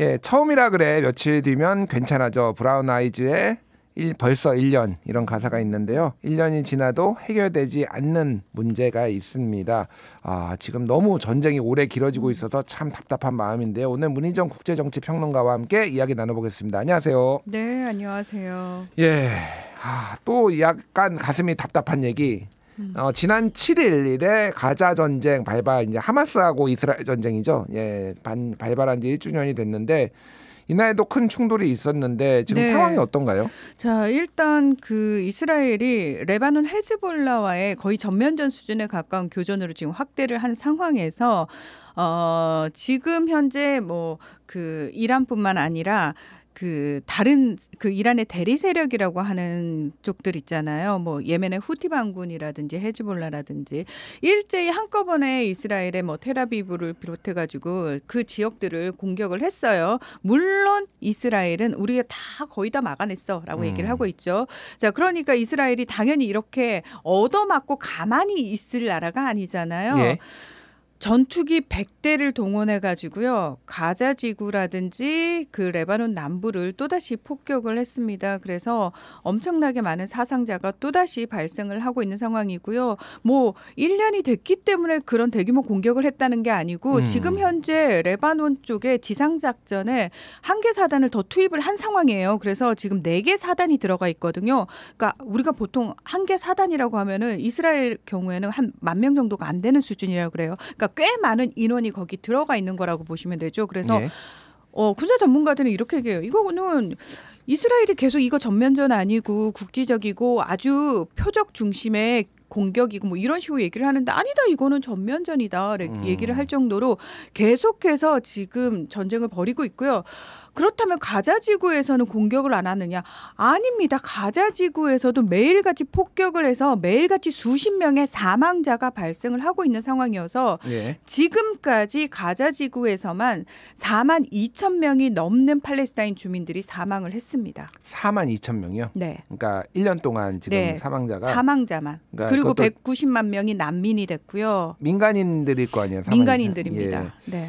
예, 처음이라 그래 며칠 뒤면 괜찮아져. 브라운 아이즈의 벌써 1년 이런 가사가 있는데요. 1년이 지나도 해결되지 않는 문제가 있습니다. 지금 너무 전쟁이 오래 길어지고 있어서 참 답답한 마음인데요. 오늘 문희정 국제정치평론가와 함께 이야기 나눠보겠습니다. 안녕하세요. 네, 안녕하세요. 예, 또 약간 가슴이 답답한 얘기. 지난 7일에 가자 전쟁 발발, 이제 하마스하고 이스라엘 전쟁이죠. 예, 발발한 지 1주년이 됐는데 이날에도 큰 충돌이 있었는데 지금 네. 상황이 어떤가요? 자, 일단 그 이스라엘이 레바논 헤즈볼라와의 거의 전면전 수준에 가까운 교전으로 지금 확대를 한 상황에서 지금 현재 뭐 그 이란뿐만 아니라 그 다른 그 이란의 대리 세력이라고 하는 쪽들 있잖아요. 뭐 예멘의 후티 반군이라든지 헤즈볼라라든지 일제히 한꺼번에 이스라엘의 뭐 텔아비브를 비롯해 가지고 그 지역들을 공격을 했어요. 물론 이스라엘은 우리가 다 거의 다 막아냈어라고 얘기를 하고 있죠. 자, 그러니까 이스라엘이 당연히 이렇게 얻어맞고 가만히 있을 나라가 아니잖아요. 예. 전투기 100대를 동원해 가지고요. 가자 지구라든지 그 레바논 남부를 또다시 폭격을 했습니다. 그래서 엄청나게 많은 사상자가 또다시 발생을 하고 있는 상황이고요. 뭐 1년이 됐기 때문에 그런 대규모 공격을 했다는 게 아니고 지금 현재 레바논 쪽에 지상 작전에 1개 사단을 더 투입을 한 상황이에요. 그래서 지금 4개 사단이 들어가 있거든요. 그러니까 우리가 보통 1개 사단이라고 하면은 이스라엘 경우에는 한 10,000명 정도가 안 되는 수준이라고 그래요. 그러니까 꽤 많은 인원이 거기 들어가 있는 거라고 보시면 되죠. 그래서 네. 군사 전문가들은 이렇게 얘기해요. 이거는 이스라엘이 계속 이거 전면전 아니고 국지적이고 아주 표적 중심의 공격이고 뭐 이런 식으로 얘기를 하는데 아니다, 이거는 전면전이다 얘기를 할 정도로 계속해서 지금 전쟁을 벌이고 있고요. 그렇다면 가자 지구에서는 공격을 안 하느냐? 아닙니다. 가자 지구에서도 매일같이 폭격을 해서 매일같이 수십 명의 사망자가 발생을 하고 있는 상황이어서 예. 지금까지 가자 지구에서만 42,000명이 넘는 팔레스타인 주민들이 사망을 했습니다. 42,000명이요? 네. 그러니까 1년 동안 지금 네, 사망자만. 그러니까 그리고 190만 명이 난민이 됐고요. 민간인들일 거 아니에요. 민간인들입니다. 예. 네.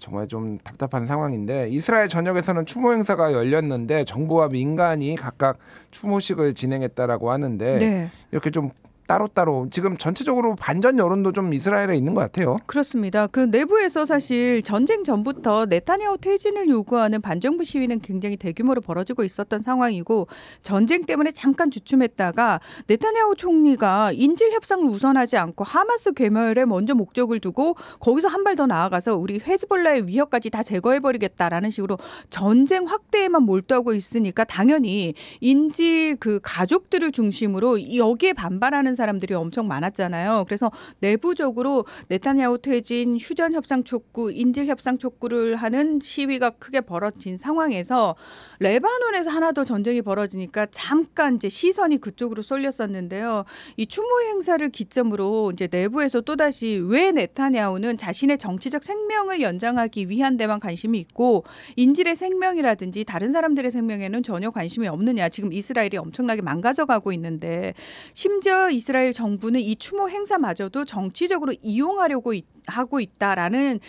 정말 좀 답답한 상황인데 이스라엘 전역에서는 추모 행사가 열렸는데 정부와 민간이 각각 추모식을 진행했다라고 하는데 네. 이렇게 좀 따로따로 지금 전체적으로 반전 여론도 좀 이스라엘에 있는 것 같아요. 그렇습니다. 그 내부에서 사실 전쟁 전부터 네타냐후 퇴진을 요구하는 반정부 시위는 굉장히 대규모로 벌어지고 있었던 상황이고 전쟁 때문에 잠깐 주춤했다가 네타냐후 총리가 인질 협상을 우선하지 않고 하마스 괴멸에 먼저 목적을 두고 거기서 한 발 더 나아가서 우리 헤즈볼라의 위협까지 다 제거해버리겠다라는 식으로 전쟁 확대에만 몰두하고 있으니까 당연히 인질 그 가족들을 중심으로 여기에 반발하는 사람들이 엄청 많았잖아요. 그래서 내부적으로 네타냐후 퇴진, 휴전 협상 촉구, 인질 협상 촉구를 하는 시위가 크게 벌어진 상황에서 레바논에서 하나 더 전쟁이 벌어지니까 잠깐 이제 시선이 그쪽으로 쏠렸었는데요. 이 추모 행사를 기점으로 이제 내부에서 또다시 왜 네타냐후는 자신의 정치적 생명을 연장하기 위한 데만 관심이 있고 인질의 생명이라든지 다른 사람들의 생명에는 전혀 관심이 없느냐. 지금 이스라엘이 엄청나게 망가져가고 있는데 심지어 이스라엘 정부는 이 추모 행사마저도 정치적으로 이용하려고 하고 있다라는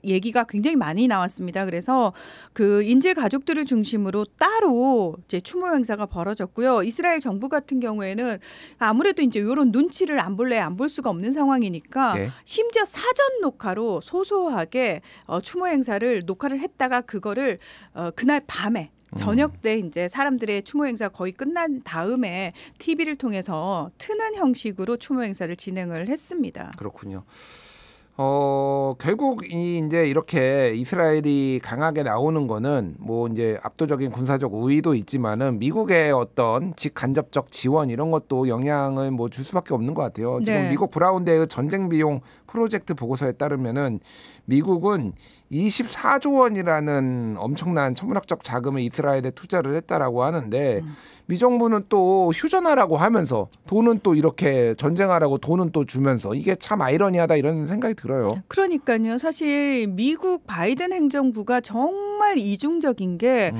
얘기가 굉장히 많이 나왔습니다. 그래서 그 인질 가족들을 중심으로 따로 이제 추모 행사가 벌어졌고요. 이스라엘 정부 같은 경우에는 아무래도 이제 이런 눈치를 안 볼래 안 볼 수가 없는 상황이니까 네. 심지어 사전 녹화로 소소하게 추모 행사를 녹화를 했다가 그거를 그날 밤에 저녁 때 이제 사람들의 추모 행사 거의 끝난 다음에 TV를 통해서 트는 형식으로 추모 행사를 진행을 했습니다. 그렇군요. 결국 이제 이렇게 이스라엘이 강하게 나오는 거는 뭐 이제 압도적인 군사적 우위도 있지만은 미국의 어떤 직간접적 지원 이런 것도 영향을 뭐 줄 수밖에 없는 것 같아요. 지금 네. 미국 브라운대의 전쟁 비용 프로젝트 보고서에 따르면은 미국은 24조 원이라는 엄청난 천문학적 자금을 이스라엘에 투자를 했다라고 하는데 미 정부는 또 휴전하라고 하면서 돈은 또 이렇게 전쟁하라고 돈은 또 주면서 이게 참 아이러니하다 이런 생각이 들어요. 그러니까요. 사실 미국 바이든 행정부가 정말 이중적인 게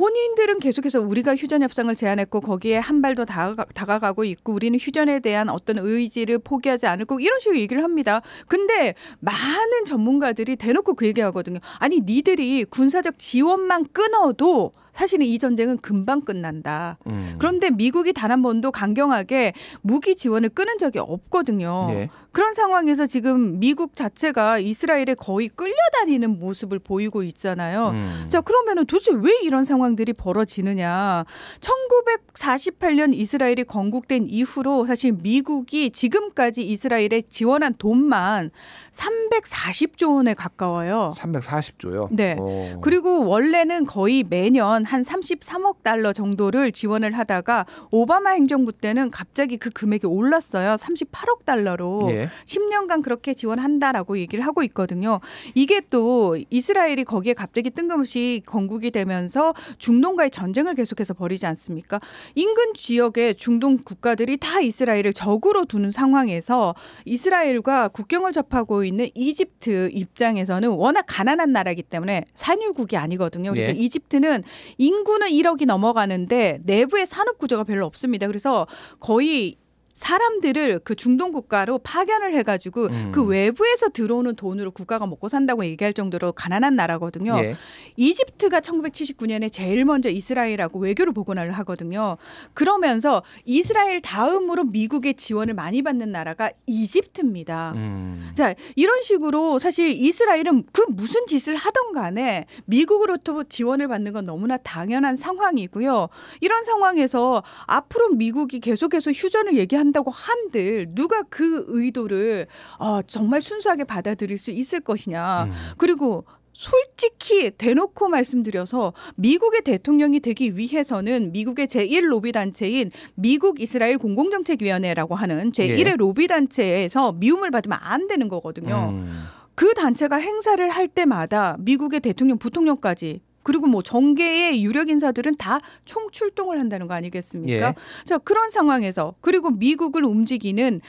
본인들은 계속해서 우리가 휴전 협상을 제안했고 거기에 한 발 더 다가가고 있고 우리는 휴전에 대한 어떤 의지를 포기하지 않을 거고 이런 식으로 얘기를 합니다. 근데 많은 전문가들이 대놓고 그 얘기하거든요. 아니 니들이 군사적 지원만 끊어도 사실은 이 전쟁은 금방 끝난다. 그런데 미국이 단 한 번도 강경하게 무기 지원을 끊은 적이 없거든요. 네. 그런 상황에서 지금 미국 자체가 이스라엘에 거의 끌려다니는 모습을 보이고 있잖아요. 자, 그러면은 도대체 왜 이런 상황들이 벌어지느냐. 1948년 이스라엘이 건국된 이후로 사실 미국이 지금까지 이스라엘에 지원한 돈만 340조 원에 가까워요. 340조요? 네. 오. 그리고 원래는 거의 매년 한 33억 달러 정도를 지원을 하다가 오바마 행정부 때는 갑자기 그 금액이 올랐어요. 38억 달러로. 예. 10년간 그렇게 지원한다라고 얘기를 하고 있거든요. 이게 또 이스라엘이 거기에 갑자기 뜬금없이 건국이 되면서 중동과의 전쟁을 계속해서 벌이지 않습니까? 인근 지역의 중동 국가들이 다 이스라엘을 적으로 두는 상황에서 이스라엘과 국경을 접하고 있는 이집트 입장에서는 워낙 가난한 나라이기 때문에 산유국이 아니거든요. 그래서 예. 이집트는 인구는 1억이 넘어가는데 내부의 산업 구조가 별로 없습니다. 그래서 거의 사람들을 그 중동 국가로 파견을 해가지고 그 외부에서 들어오는 돈으로 국가가 먹고 산다고 얘기할 정도로 가난한 나라거든요. 예. 이집트가 1979년에 제일 먼저 이스라엘하고 외교를 복원을 하거든요. 그러면서 이스라엘 다음으로 미국의 지원을 많이 받는 나라가 이집트입니다. 자, 이런 식으로 사실 이스라엘은 그 무슨 짓을 하던 간에 미국으로부터 지원을 받는 건 너무나 당연한 상황이고요. 이런 상황에서 앞으로 미국이 계속해서 휴전을 얘기한다고 한들 누가 그 의도를 정말 순수하게 받아들일 수 있을 것이냐. 그리고 솔직히 대놓고 말씀드려서 미국의 대통령이 되기 위해서는 미국의 제1로비단체인 미국 이스라엘 공공정책위원회라고 하는 제1의 예. 로비단체에서 미움을 받으면 안 되는 거거든요. 그 단체가 행사를 할 때마다 미국의 대통령, 부통령까지 그리고 뭐 정계의 유력 인사들은 다 총출동을 한다는 거 아니겠습니까? 예. 자, 그런 상황에서 그리고 미국을 움직이는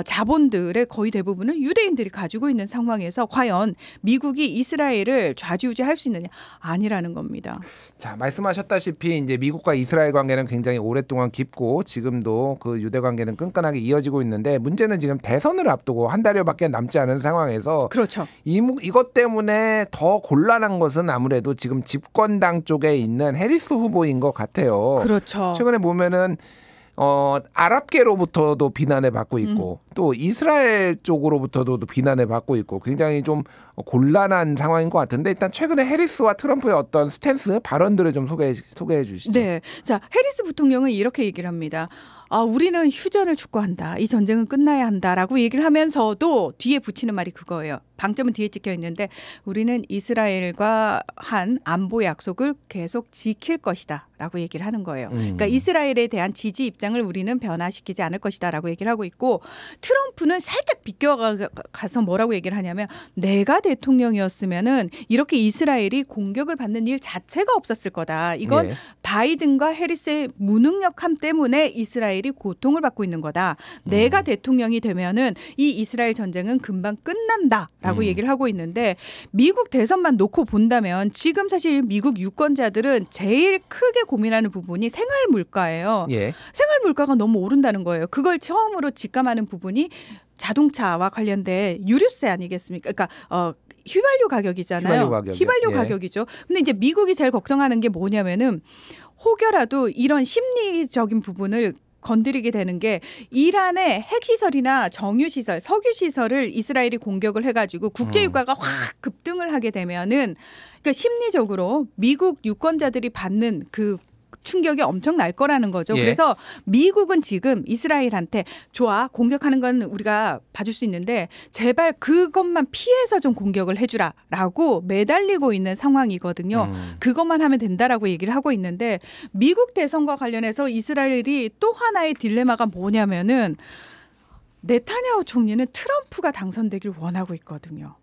자본들의 거의 대부분은 유대인들이 가지고 있는 상황에서 과연 미국이 이스라엘을 좌지우지할 수 있느냐? 아니라는 겁니다. 자, 말씀하셨다시피 이제 미국과 이스라엘 관계는 굉장히 오랫동안 깊고 지금도 그 유대 관계는 끈끈하게 이어지고 있는데 문제는 지금 대선을 앞두고 한 달여밖에 남지 않은 상황에서 그렇죠. 이것 때문에 더 곤란한 것은 아무래도 지금 집권당 쪽에 있는 해리스 후보인 것 같아요. 그렇죠. 최근에 보면은 아랍계로부터도 비난을 받고 있고 또 이스라엘 쪽으로부터도 비난을 받고 있고 굉장히 좀 곤란한 상황인 것 같은데 일단 최근에 해리스와 트럼프의 어떤 스탠스 발언들을 좀 소개해 주시죠. 네, 자 해리스 부통령은 이렇게 얘기를 합니다. 우리는 휴전을 촉구한다. 이 전쟁은 끝나야 한다라고 얘기를 하면서도 뒤에 붙이는 말이 그거예요. 방점은 뒤에 찍혀 있는데 우리는 이스라엘과 한 안보 약속을 계속 지킬 것이다 라고 얘기를 하는 거예요. 그러니까 이스라엘에 대한 지지 입장을 우리는 변화시키지 않을 것이다 라고 얘기를 하고 있고 트럼프는 살짝 비껴가서 뭐라고 얘기를 하냐면 내가 대통령이었으면은 이렇게 이스라엘이 공격을 받는 일 자체가 없었을 거다. 이건 네. 바이든과 해리스의 무능력함 때문에 이스라엘이 고통을 받고 있는 거다. 내가 대통령이 되면은 이 이스라엘 전쟁은 금방 끝난다라고 얘기를 하고 있는데 미국 대선만 놓고 본다면 지금 사실 미국 유권자들은 제일 크게 고민하는 부분이 생활 물가예요. 예. 생활 물가가 너무 오른다는 거예요. 그걸 처음으로 직감하는 부분이 자동차와 관련된 유류세 아니겠습니까? 그러니까 휘발유 가격이잖아요. 휘발유 가격이죠. 근데 이제 미국이 제일 걱정하는 게 뭐냐면은 혹여라도 이런 심리적인 부분을 건드리게 되는 게 이란의 핵시설이나 정유시설, 석유시설을 이스라엘이 공격을 해가지고 국제유가가 확 급등을 하게 되면은 그러니까 심리적으로 미국 유권자들이 받는 그 충격이 엄청 날 거라는 거죠. 예. 그래서 미국은 지금 이스라엘한테 좋아 공격하는 건 우리가 봐줄 수 있는데 제발 그것만 피해서 좀 공격을 해주라라고 매달리고 있는 상황이거든요. 그것만 하면 된다라고 얘기를 하고 있는데 미국 대선과 관련해서 이스라엘이 또 하나의 딜레마가 뭐냐면은 네타냐후 총리는 트럼프가 당선되길 원하고 있거든요.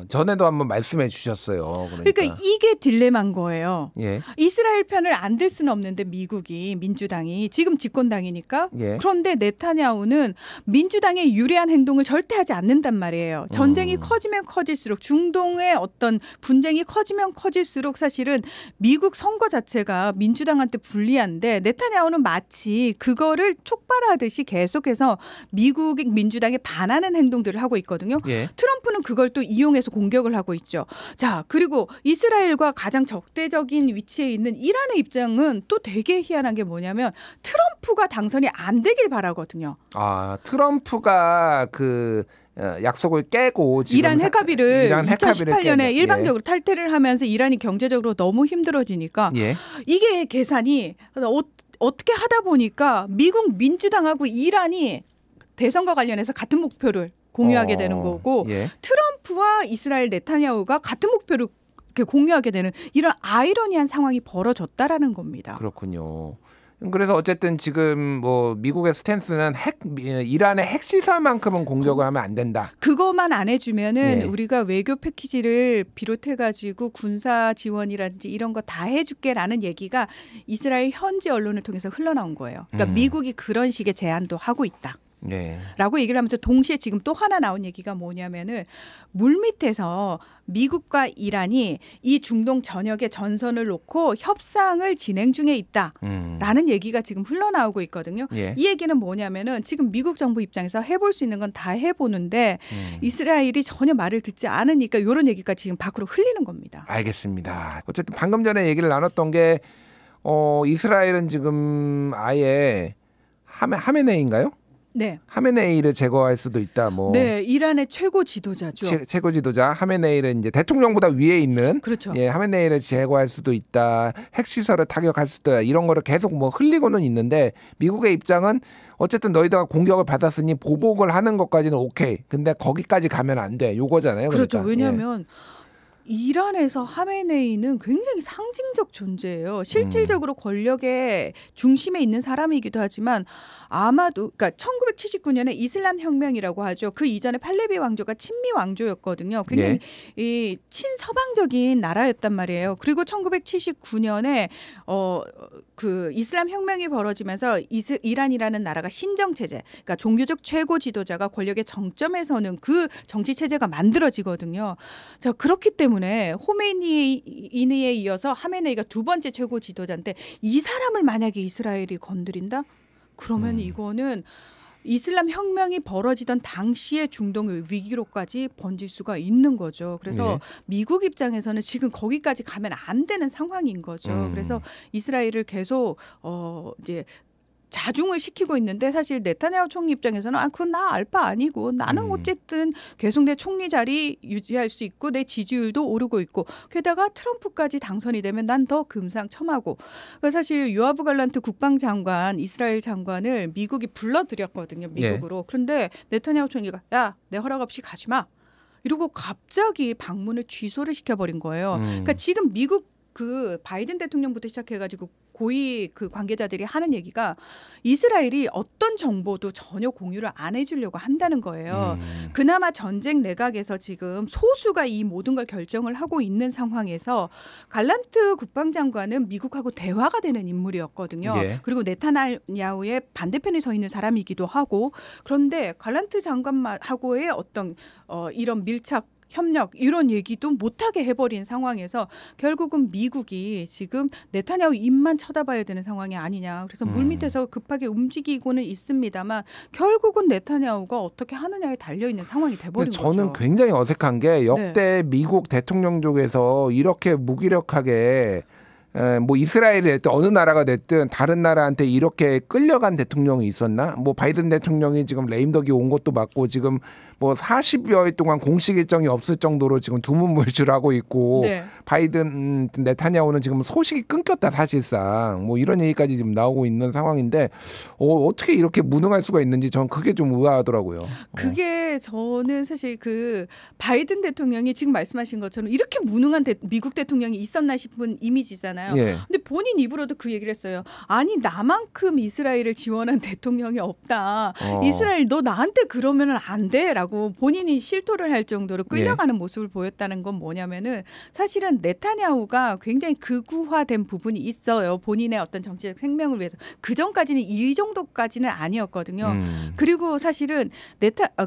전에도 한번 말씀해 주셨어요. 그러니까 이게 딜레마인 거예요. 예. 이스라엘 편을 안 들 수는 없는데 미국이 민주당이 지금 집권당이니까. 예. 그런데 네타냐후는 민주당의 유리한 행동을 절대 하지 않는단 말이에요. 전쟁이 커지면 커질수록 중동의 어떤 분쟁이 커지면 커질수록 사실은 미국 선거 자체가 민주당한테 불리한데 네타냐후는 마치 그거를 촉발하듯이 계속해서 미국 민주당에 반하는 행동들을 하고 있거든요. 예. 트럼프는 그걸 또 이용해서 공격을 하고 있죠. 자, 그리고 이스라엘과 가장 적대적인 위치에 있는 이란의 입장은 또 되게 희한한 게 뭐냐면 트럼프가 당선이 안 되길 바라거든요. 트럼프가 그 약속을 깨고 지금 이란 핵합의를 2018년에 일방적으로 탈퇴를 하면서 이란이 경제적으로 너무 힘들어지니까 이게 계산이 어떻게 하다 보니까 미국 민주당하고 이란이 대선과 관련해서 같은 목표를 공유하게 되는 거고 트럼프와 이스라엘 네타냐후가 같은 목표를 이렇게 공유하게 되는 이런 아이러니한 상황이 벌어졌다라는 겁니다. 그렇군요. 그래서 어쨌든 지금 뭐 미국의 스탠스는 이란의 핵시설만큼은 공격을 하면 안 된다. 그것만 안 해주면은 우리가 외교 패키지를 비롯해가지고 군사 지원이라든지 이런 거 다 해줄게라는 얘기가 이스라엘 현지 언론을 통해서 흘러나온 거예요. 그러니까 미국이 그런 식의 제안도 하고 있다. 라고 얘기를 하면서 동시에 지금 또 하나 나온 얘기가 뭐냐면은 물밑에서 미국과 이란이 이 중동 전역에 전선을 놓고 협상을 진행 중에 있다라는 얘기가 지금 흘러나오고 있거든요. 이 얘기는 뭐냐면은 지금 미국 정부 입장에서 해볼 수 있는 건 다 해보는데 이스라엘이 전혀 말을 듣지 않으니까 이런 얘기가 지금 밖으로 흘리는 겁니다. 알겠습니다. 어쨌든 방금 전에 얘기를 나눴던 게 이스라엘은 지금 아예 하메네이인가요? 네. 하메네이를 제거할 수도 있다. 네, 이란의 최고 지도자죠. 최고 지도자 하메네이를 이제 대통령보다 위에 있는 그렇죠. 하메네이를 제거할 수도 있다. 핵시설을 타격할 수도 있다. 이런 거를 계속 흘리고는 있는데 미국의 입장은 어쨌든 너희가 공격을 받았으니 보복을 하는 것까지는 오케이. 근데 거기까지 가면 안 돼. 요거잖아요. 그렇죠. 그러니까. 왜냐하면 이란에서 하메네이는 굉장히 상징적 존재예요. 실질적으로 권력의 중심에 있는 사람이기도 하지만 아마도 그러니까 1979년에 이슬람 혁명이라고 하죠. 그 이전에 팔레비 왕조가 친미 왕조였거든요. 굉장히 이 친서방적인 나라였단 말이에요. 그리고 1979년에 그 이슬람 혁명이 벌어지면서 이란이라는 나라가 신정 체제, 그러니까 종교적 최고 지도자가 권력의 정점에 서는 그 정치 체제가 만들어지거든요. 자, 그렇기 때문에 호메이니에 이어서 하메네이가 두 번째 최고 지도자인데 이 사람을 만약에 이스라엘이 건드린다? 그러면 이거는 이슬람 혁명이 벌어지던 당시의 중동의 위기로까지 번질 수가 있는 거죠. 그래서 미국 입장에서는 지금 거기까지 가면 안 되는 상황인 거죠. 그래서 이스라엘을 계속 이제 자중을 시키고 있는데 사실 네타냐후 총리 입장에서는 그건 나 알바 아니고 나는 어쨌든 계속 내 총리 자리 유지할 수 있고 내 지지율도 오르고 있고 게다가 트럼프까지 당선이 되면 난 더 금상첨화고. 사실 요아브 갈란트 국방장관 이스라엘 장관을 미국이 불러들였거든요. 미국으로. 그런데 네타냐후 총리가 야, 내 허락 없이 가지 마. 이러고 갑자기 방문을 취소를 시켜버린 거예요. 그러니까 지금 미국 그 바이든 대통령부터 시작해가지고 고위 그 관계자들이 하는 얘기가 이스라엘이 어떤 정보도 전혀 공유를 안 해주려고 한다는 거예요. 그나마 전쟁 내각에서 지금 소수가 이 모든 걸 결정을 하고 있는 상황에서 갈란트 국방장관은 미국하고 대화가 되는 인물이었거든요. 그리고 네타냐후의 반대편에 서 있는 사람이기도 하고 그런데 갈란트 장관하고의 어떤 이런 밀착 협력 이런 얘기도 못하게 해버린 상황에서 결국은 미국이 지금 네타냐후 입만 쳐다봐야 되는 상황이 아니냐. 그래서 물밑에서 급하게 움직이고는 있습니다만 결국은 네타냐후가 어떻게 하느냐에 달려있는 상황이 돼버린 거죠. 저는 굉장히 어색한 게 역대 미국 대통령 쪽에서 이렇게 무기력하게 뭐 이스라엘이 됐든 어느 나라가 됐든 다른 나라한테 이렇게 끌려간 대통령이 있었나? 뭐 바이든 대통령이 지금 레임덕이 온 것도 맞고 지금 뭐 40여일 동안 공식 일정이 없을 정도로 지금 두문물질하고 있고 바이든 네타냐후는 지금 소식이 끊겼다 사실상 뭐 이런 얘기까지 지금 나오고 있는 상황인데 어떻게 이렇게 무능할 수가 있는지 전 그게 좀 의아하더라고요. 그게 저는 사실 그 바이든 대통령이 지금 말씀하신 것처럼 이렇게 무능한 미국 대통령이 있었나 싶은 이미지잖아요. 있잖아요. 예. 근데 본인 입으로도 그 얘기를 했어요. 아니 나만큼 이스라엘을 지원한 대통령이 없다. 이스라엘 너 나한테 그러면은 안 돼라고 본인이 실토를 할 정도로 끌려가는 모습을 보였다는 건 뭐냐면은 사실은 네타냐후가 굉장히 극우화된 부분이 있어요. 본인의 어떤 정치적 생명을 위해서. 그 전까지는 이 정도까지는 아니었거든요. 그리고 사실은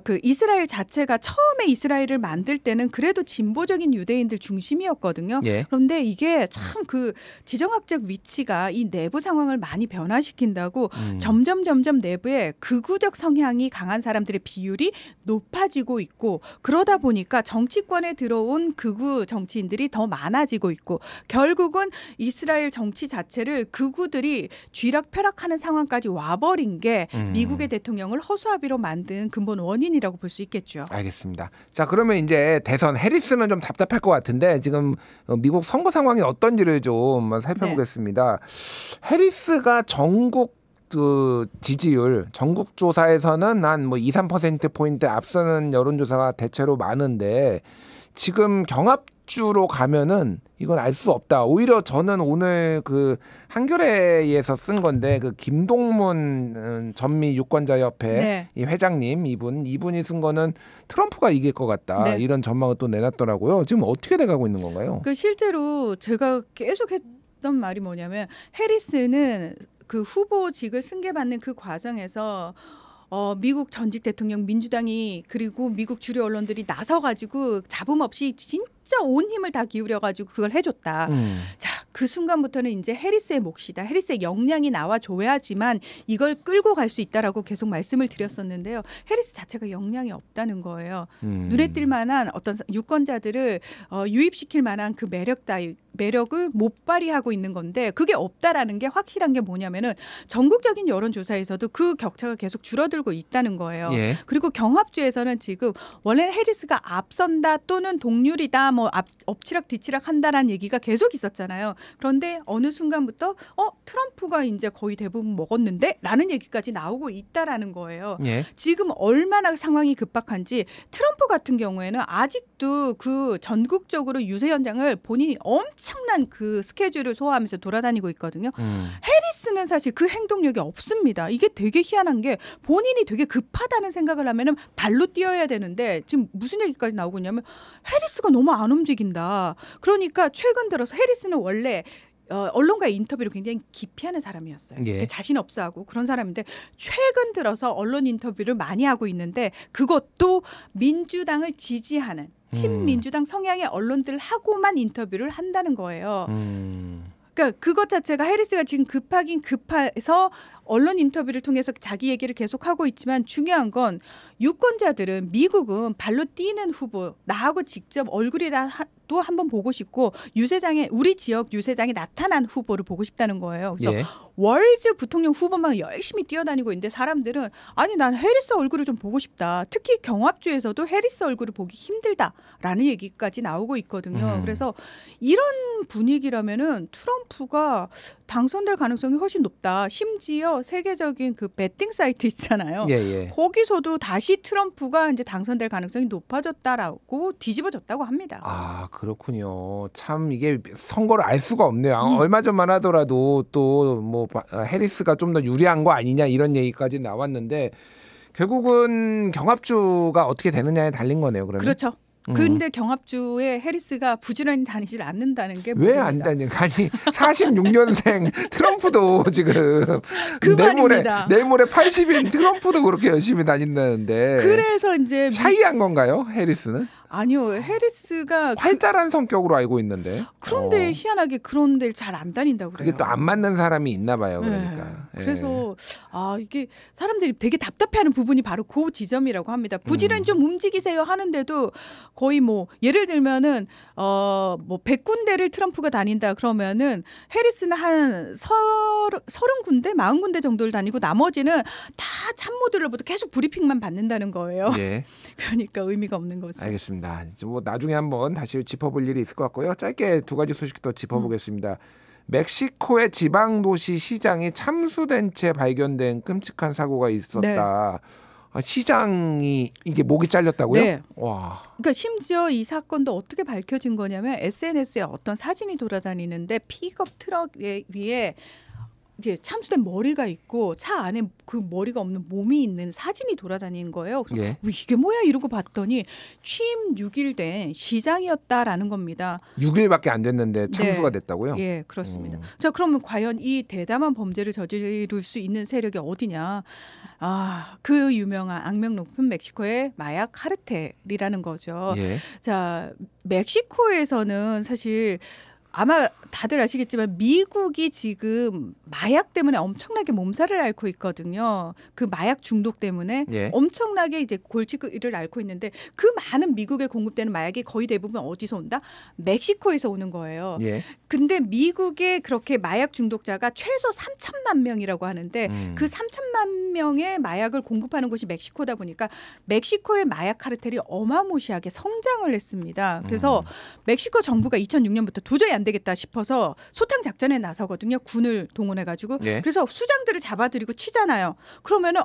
그 이스라엘 자체가 처음에 이스라엘을 만들 때는 그래도 진보적인 유대인들 중심이었거든요. 예. 그런데 이게 참 그 지정학적 위치가 이 내부 상황을 많이 변화시킨다고 점점 내부에 극우적 성향이 강한 사람들의 비율이 높아지고 있고 그러다 보니까 정치권에 들어온 극우 정치인들이 더 많아지고 있고 결국은 이스라엘 정치 자체를 극우들이 쥐락펴락하는 상황까지 와버린 게 미국의 대통령을 허수아비로 만든 근본 원인이라고 볼 수 있겠죠. 알겠습니다. 자, 그러면 이제 대선 해리스는 좀 답답할 것 같은데 지금 미국 선거 상황이 어떤지를 좀 살펴보겠습니다. 해리스가 전국 그 지지율 전국 조사에서는 한 뭐 2~3% 앞서는 여론조사가 대체로 많은데 지금 경합주로 가면은 이건 알 수 없다. 오히려 저는 오늘 그 한겨레에서 쓴 건데 그 김동문 전미 유권자협회 이 회장님 이분이 쓴 거는 트럼프가 이길 것 같다. 이런 전망을 또 내놨더라고요. 지금 어떻게 돼가고 있는 건가요? 그 실제로 제가 계속 했던 말이 뭐냐면 해리스는 그 후보직을 승계받는 그 과정에서 미국 전직 대통령 민주당이 그리고 미국 주류 언론들이 나서가지고 잡음 없이 진짜 온 힘을 다 기울여가지고 그걸 해줬다. 자, 그 순간부터는 이제 해리스의 몫이다. 해리스의 역량이 나와줘야지만 이걸 끌고 갈 수 있다라고 계속 말씀을 드렸었는데요. 해리스 자체가 역량이 없다는 거예요. 눈에 띌 만한 어떤 유권자들을 유입시킬 만한 그 매력을 못 발휘하고 있는 건데 그게 없다라는 게 확실한 게 뭐냐면은 전국적인 여론조사에서도 그 격차가 계속 줄어들고 있다는 거예요. 예. 그리고 경합주에서는 지금 원래는 해리스가 앞선다 또는 동률이다 뭐 엎치락 뒤치락 한다라는 얘기가 계속 있었잖아요. 그런데 어느 순간부터 트럼프가 이제 거의 대부분 먹었는데 라는 얘기까지 나오고 있다라는 거예요. 예. 지금 얼마나 상황이 급박한지 트럼프 같은 경우에는 아직도 그 전국적으로 유세 현장을 본인이 엄청난 그 스케줄을 소화하면서 돌아다니고 있거든요. 해리스는 사실 그 행동력이 없습니다. 이게 되게 희한한 게 본인이 되게 급하다는 생각을 하면은 발로 뛰어야 되는데 지금 무슨 얘기까지 나오고 있냐면 해리스가 너무 안 움직인다. 그러니까 최근 들어서 해리스는 원래 언론과의 인터뷰를 굉장히 기피하는 사람이었어요. 예. 자신 없어하고 그런 사람인데 최근 들어서 언론 인터뷰를 많이 하고 있는데 그것도 민주당을 지지하는 친민주당 성향의 언론들하고만 인터뷰를 한다는 거예요. 그러니까 그것 자체가 해리스가 지금 급하긴 급해서 언론 인터뷰를 통해서 자기 얘기를 계속하고 있지만 중요한 건 유권자들은 미국은 발로 뛰는 후보 나하고 직접 얼굴이 또 한번 보고 싶고 유세장에 우리 지역 유세장에 나타난 후보를 보고 싶다는 거예요. 그래서 예. 월즈 부통령 후보만 열심히 뛰어다니고 있는데 사람들은 아니 난 해리스 얼굴을 좀 보고 싶다. 특히 경합주에서도 해리스 얼굴을 보기 힘들다라는 얘기까지 나오고 있거든요. 그래서 이런 분위기라면은 트럼프가 당선될 가능성이 훨씬 높다. 심지어 세계적인 그 베팅 사이트 있잖아요. 예. 거기서도 다시 트럼프가 이제 당선될 가능성이 높아졌다라고 뒤집어졌다고 합니다. 아, 그렇군요. 참 이게 선거를 알 수가 없네요. 얼마 전만 하더라도 또 뭐 해리스가 좀 더 유리한 거 아니냐 이런 얘기까지 나왔는데 결국은 경합주가 어떻게 되느냐에 달린 거네요. 그러면. 그렇죠. 근데 경합주에 해리스가 부지런히 다니질 않는다는 게 왜 안 다니는? 아니 46년생 트럼프도 지금 그 내모레 80인 트럼프도 그렇게 열심히 다닌다는데. 그래서 이제 샤이한 건가요, 해리스는? 아니요, 해리스가 활달한 성격으로 알고 있는데. 그런데 희한하게 그런 데를 잘 안 다닌다고 그래요. 그게 또 안 맞는 사람이 있나 봐요. 그러니까. 네. 그래서 이게 사람들이 되게 답답해하는 부분이 바로 그 지점이라고 합니다. 부지런히 좀 움직이세요 하는데도 거의 뭐 예를 들면은 뭐 100군데를 트럼프가 다닌다 그러면은 해리스는 한 30군데, 40군데 정도를 다니고 나머지는 다 참모들로부터 계속 브리핑만 받는다는 거예요. 예. 그러니까 의미가 없는 거죠. 알겠습니다. 뭐 나중에 한번 다시 짚어볼 일이 있을 것 같고요. 짧게 두 가지 소식 더 짚어보겠습니다. 멕시코의 지방도시 시장이 참수된 채 발견된 끔찍한 사고가 있었다. 네. 시장이 이게 목이 잘렸다고요? 네. 와. 그러니까 심지어 이 사건도 어떻게 밝혀진 거냐면 SNS에 어떤 사진이 돌아다니는데 픽업 트럭 위에 이게 참수된 머리가 있고 차 안에 그 머리가 없는 몸이 있는 사진이 돌아다니는 거예요. 예. 이게 뭐야 이러고 봤더니 취임 6일 된 시장이었다라는 겁니다. 6일밖에 안 됐는데 참수가 됐다고요? 예, 그렇습니다. 자, 그러면 과연 이 대담한 범죄를 저지를 수 있는 세력이 어디냐? 그 유명한 악명 높은 멕시코의 마약 카르텔이라는 거죠. 예. 자, 멕시코에서는 사실 아마 다들 아시겠지만 미국이 지금 마약 때문에 엄청나게 몸살을 앓고 있거든요. 그 마약 중독 때문에 예. 엄청나게 이제 골치를 앓고 있는데 그 많은 미국에 공급되는 마약이 거의 대부분 어디서 온다? 멕시코에서 오는 거예요. 예. 근데 미국에 그렇게 마약 중독자가 최소 3천만 명이라고 하는데 그 3천만 명의 마약을 공급하는 곳이 멕시코다 보니까 멕시코의 마약 카르텔이 어마무시하게 성장을 했습니다. 그래서 멕시코 정부가 2006년부터 도저히 안 되겠다 싶어서 소탕 작전에 나서거든요. 군을 동원해가지고. 예. 그래서 수장들을 잡아들이고 치잖아요. 그러면은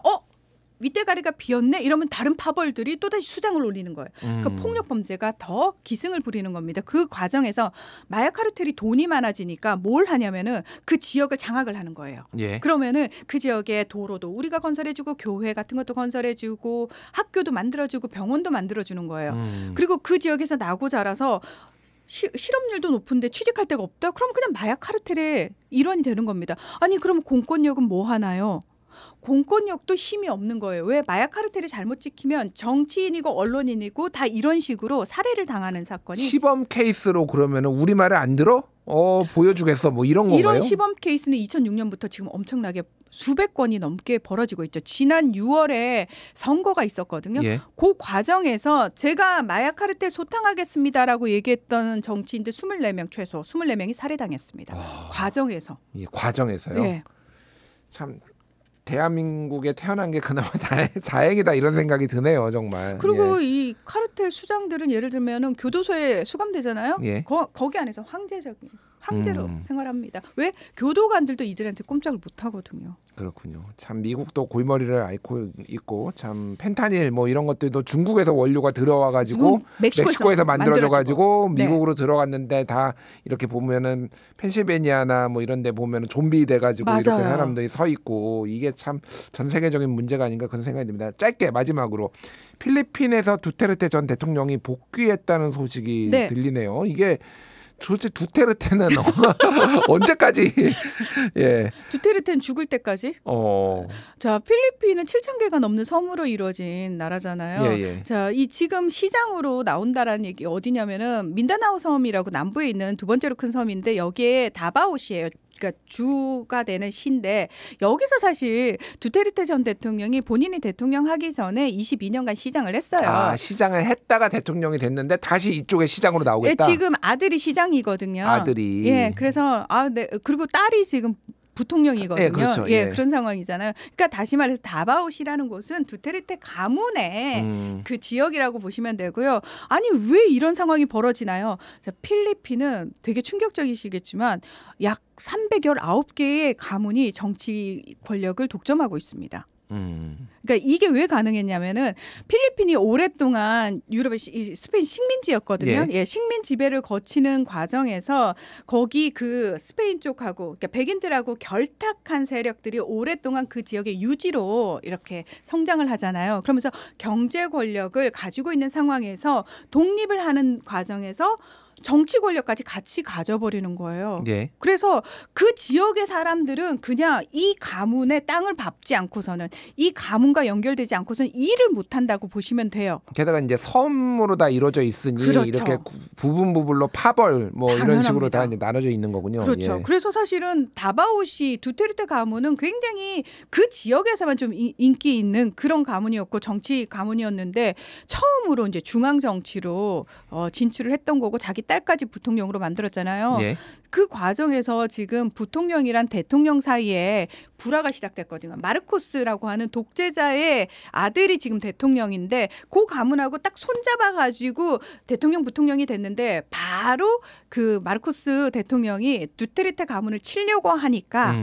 윗대가리가 비었네 이러면 다른 파벌들이 또다시 수장을 올리는 거예요. 그러니까 폭력 범죄가 더 기승을 부리는 겁니다. 그 과정에서 마약 카르텔이 돈이 많아지니까 뭘 하냐면은 그 지역을 장악을 하는 거예요. 예. 그러면은 그 지역에 도로도 우리가 건설해주고 교회 같은 것도 건설해주고 학교도 만들어주고 병원도 만들어주는 거예요. 그리고 그 지역에서 나고 자라서 실업률도 높은데 취직할 데가 없다? 그럼 그냥 마약 카르텔의 일원이 되는 겁니다. 아니 그럼 공권력은 뭐 하나요? 공권력도 힘이 없는 거예요. 왜? 마약 카르텔이 잘못 찍히면 정치인이고 언론인이고 다 이런 식으로 살해를 당하는 사건이 시범 케이스로 그러면은 우리 말을 안 들어? 보여주겠어. 뭐 이런 건가요? 이런 시범 케이스는 2006년부터 지금 엄청나게 수백 건이 넘게 벌어지고 있죠. 지난 6월에 선거가 있었거든요. 예. 그 과정에서 제가 마약 카르텔 소탕하겠습니다라고 얘기했던 정치인들 24명 최소 24명이 살해당했습니다. 과정에서. 예, 과정에서요. 네. 참 대한민국에 태어난 게 그나마 다행이다 이런 생각이 드네요, 정말. 그리고 예. 이 카르텔 수장들은 예를 들면은 교도소에 수감되잖아요. 예. 거기 안에서 황제로 생활합니다. 왜? 교도관들도 이들한테 꼼짝을 못 하거든요. 그렇군요. 참 미국도 골머리를 앓고 있고 참 펜타닐 뭐 이런 것들도 중국에서 원료가 들어와 가지고 멕시코에서 만들어져 가지고 미국으로 들어갔는데 다 이렇게 보면은 펜실베니아나 뭐 이런 데 보면은 좀비 돼 가지고 이렇게 사람들이 서 있고 이게 참 전 세계적인 문제가 아닌가 그런 생각이 듭니다. 짧게 마지막으로 필리핀에서 두테르테 전 대통령이 복귀했다는 소식이 들리네요. 이게 도대체 두테르테는 언제까지? 예. 두테르테는 죽을 때까지? 자, 필리핀은 7,000개가 넘는 섬으로 이루어진 나라잖아요. 예. 자, 이 지금 시장으로 나온다라는 얘기 어디냐면은 민다나오 섬이라고 남부에 있는 두 번째로 큰 섬인데 여기에 다바오시예요. 그러니까 주가 되는 시인데 여기서 사실 두테르테 전 대통령이 본인이 대통령 하기 전에 22년간 시장을 했어요. 시장을 했다가 대통령이 됐는데 다시 이쪽에 시장으로 나오겠다. 예, 지금 아들이 시장이거든요. 아들이. 예, 그래서 네. 그리고 딸이 지금 부통령이거든요. 예, 그렇죠. 예, 그런 상황이잖아요. 그러니까 다시 말해서 다바오시라는 곳은 두테르테 가문의 그 지역이라고 보시면 되고요. 아니 왜 이런 상황이 벌어지나요? 자, 필리핀은 되게 충격적이시겠지만 약 319개의 가문이 정치 권력을 독점하고 있습니다. 그러니까 이게 왜 가능했냐면은 필리핀이 오랫동안 유럽의 스페인 식민지였거든요. 예, 식민 지배를 거치는 과정에서 거기 그 스페인 쪽하고 그러니까 백인들하고 결탁한 세력들이 오랫동안 그 지역의 유지로 이렇게 성장을 하잖아요. 그러면서 경제 권력을 가지고 있는 상황에서 독립을 하는 과정에서 정치 권력까지 같이 가져버리는 거예요. 예. 그래서 그 지역의 사람들은 그냥 이 가문의 땅을 밟지 않고서는 이 가문과 연결되지 않고서는 일을 못한다고 보시면 돼요. 게다가 이제 섬으로 다 이루어져 있으니 그렇죠. 이렇게 부분부분로 파벌 뭐 당연합니다. 이런 식으로 다 이제 나눠져 있는 거군요. 그렇죠. 예. 그래서 사실은 다바오시 두테르테 가문은 굉장히 그 지역에서만 좀 인기 있는 그런 가문이었고 정치 가문이었는데 처음으로 이제 중앙 정치로 진출을 했던 거고 자기 딸까지 부통령으로 만들었잖아요. 예. 그 과정에서 지금 부통령이란 대통령 사이에 불화가 시작됐거든요. 마르코스라고 하는 독재자의 아들이 지금 대통령인데 그 가문하고 딱 손잡아가지고 대통령 부통령이 됐는데 바로 그 마르코스 대통령이 두테르테 가문을 치려고 하니까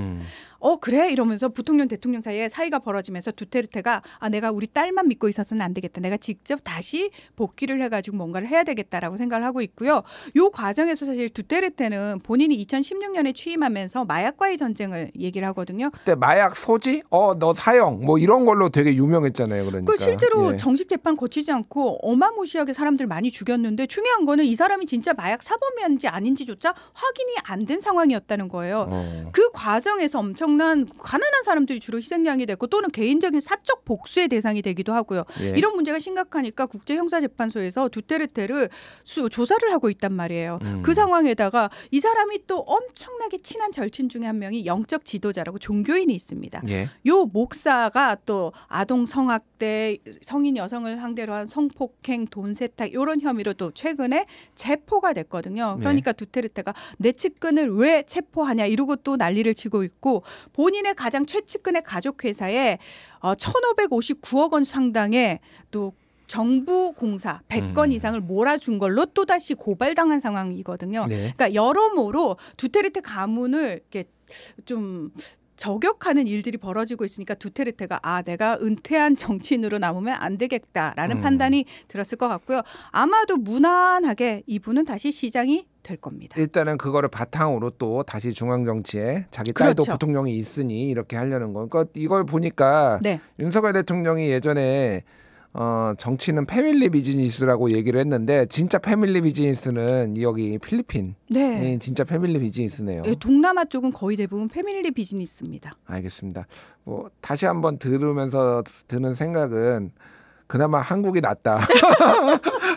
그래 이러면서 부통령 대통령 사이에 사이가 벌어지면서 두테르테가 내가 우리 딸만 믿고 있어서는 안 되겠다. 내가 직접 다시 복귀를 해가지고 뭔가를 해야 되겠다라고 생각을 하고 있고요. 요 과정에서 사실 두테르테는 본인이 2016년에 취임하면서 마약과의 전쟁을 얘기를 하거든요. 그때 마약 소지? 너 사형 뭐 이런 걸로 되게 유명했잖아요. 그러니까. 실제로 정식 재판 거치지 않고 어마무시하게 사람들 많이 죽였는데 중요한 거는 이 사람이 진짜 마약 사범인지 아닌지조차 확인이 안 된 상황이었다는 거예요. 그 과정에서 엄청난 가난한 사람들이 주로 희생양이 됐고 또는 개인적인 사적 복수의 대상이 되기도 하고요. 이런 문제가 심각하니까 국제형사재판소에서 두테르테를 조사를 하고 있단 말이에요. 그 상황에다가 이 사람이 또 엄청나게 친한 절친 중에 한 명이 영적 지도자라고 종교인이 있습니다. 요 목사가 또 아동 성학대, 성인 여성을 상대로 한 성폭행, 돈 세탁 이런 혐의로 또 최근에 체포가 됐거든요. 그러니까 두테르테가 내 측근을 왜 체포하냐 이러고 또 난리를 치고 있고 본인의 가장 최측근의 가족회사에 1,559억 원 상당의 또 정부 공사 100건 이상을 몰아준 걸로 또다시 고발당한 상황이거든요. 그러니까 여러모로 두테르테 가문을 이렇게 좀 저격하는 일들이 벌어지고 있으니까 두테르테가 내가 은퇴한 정치인으로 남으면 안 되겠다라는 판단이 들었을 것 같고요. 아마도 무난하게 이분은 다시 시장이 될 겁니다. 일단은 그거를 바탕으로 또 다시 중앙 정치에 자기 딸도 부통령이 있으니 이렇게 하려는 거. 그러니까 이걸 보니까 윤석열 대통령이 예전에 정치는 패밀리 비즈니스라고 얘기를 했는데 진짜 패밀리 비즈니스는 여기 필리핀. 진짜 패밀리 비즈니스네요. 동남아 쪽은 거의 대부분 패밀리 비즈니스입니다. 알겠습니다. 뭐 다시 한번 들으면서 드는 생각은 그나마 한국이 낫다.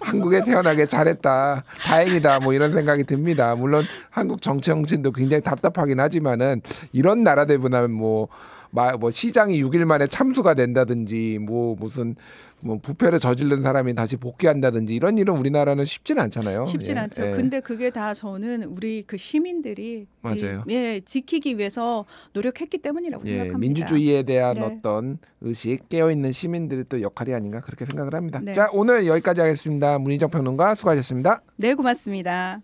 한국에 태어나게 잘했다. 다행이다. 뭐 이런 생각이 듭니다. 물론 한국 정치도 굉장히 답답하긴 하지만은 이런 나라들보다는 뭐 시장이 6일 만에 참수가 된다든지 무슨 부패를 저지른 사람이 다시 복귀한다든지 이런 일은 우리나라는 쉽지는 않잖아요. 쉽진 않죠. 근데 그게 다 저는 우리 그 시민들이 맞아요. 지키기 위해서 노력했기 때문이라고 생각합니다. 민주주의에 대한 어떤 의식, 깨어있는 시민들의 또 역할이 아닌가 그렇게 생각을 합니다. 자, 오늘 여기까지 하겠습니다. 문희정 평론가 수고하셨습니다. 네, 고맙습니다.